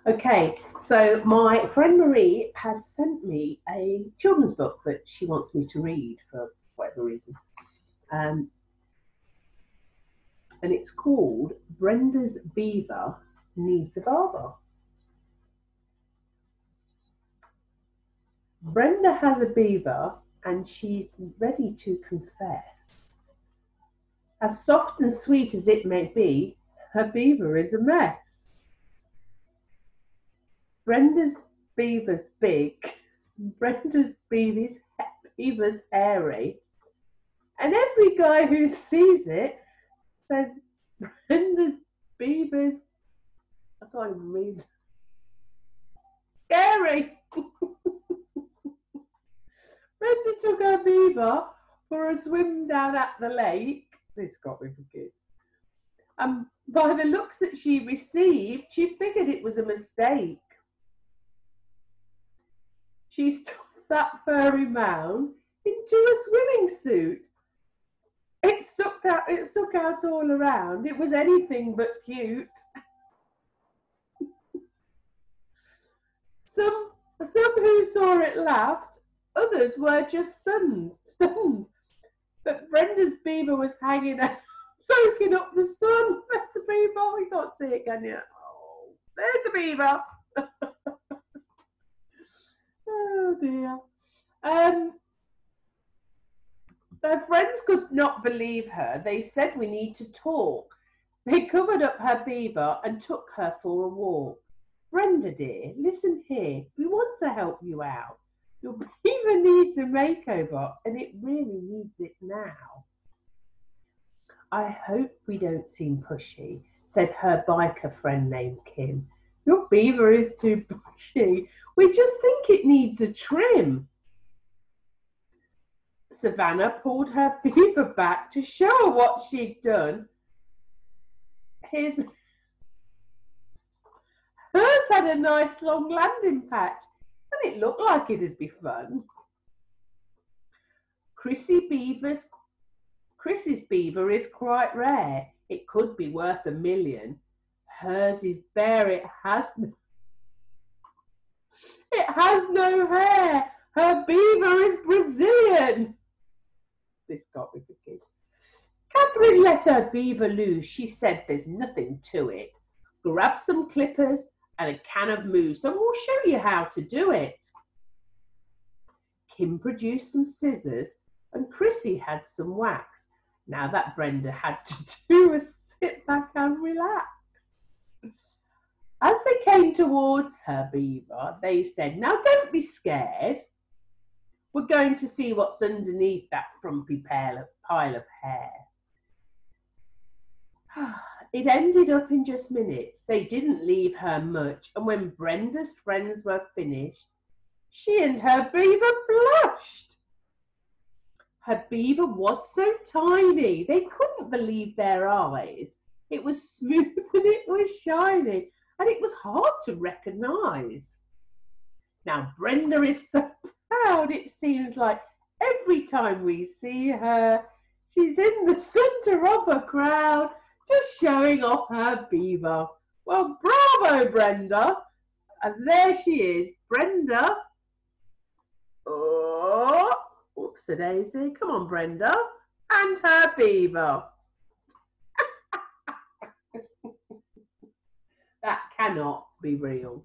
Okay, so my friend Marie has sent me a children's book that she wants me to read for whatever reason. Um, and it's called Brenda's Beaver Needs a Barber. Brenda has a beaver and she's ready to confess. As soft and sweet as it may be, her beaver is a mess. Brenda's beaver's big, Brenda's beaver's hairy, and every guy who sees it says Brenda's beaver's, I can't even read, scary. Brenda took her beaver for a swim down at the lake. This got me for kids. And by the looks that she received, she figured it was a mistake. She stuffed that furry mound into a swimming suit. It stuck out all around. It was anything but cute. Some who saw it laughed, others were just stunned. But Brenda's beaver was hanging out, soaking up the sun. There's a beaver. You can't see it, can you? Oh, there's a beaver. Oh dear. Her friends could not believe her. They said we need to talk. They covered up her beaver and took her for a walk. Brenda dear, listen here. We want to help you out. Your beaver needs a makeover and it really needs it now. I hope we don't seem pushy, said her biker friend named Kim. Your beaver is too bushy. We just think it needs a trim. Savannah pulled her beaver back to show her what she'd done. Hers had a nice long landing patch and it looked like it'd be fun. Chrissy's beaver is quite rare. It could be worth $1 million. Hers is bare. It has no hair. Her beaver is Brazilian. This got me for kids. Catherine let her beaver loose. She said there's nothing to it. Grab some clippers and a can of mousse and we'll show you how to do it. Kim produced some scissors and Chrissy had some wax. Now that Brenda had to do was sit back and relax. As they came towards her beaver, they said, now don't be scared. We're going to see what's underneath that frumpy pile of hair. It ended up in just minutes. They didn't leave her much. And when Brenda's friends were finished, she and her beaver blushed. Her beaver was so tiny, they couldn't believe their eyes. It was smooth and it was shiny, and it was hard to recognize. Now, Brenda is so proud, it seems like every time we see her, she's in the center of a crowd, just showing off her beaver. Well, bravo, Brenda. And there she is, Brenda. Oh, whoops-a-daisy. Come on, Brenda. And her beaver. That cannot be real.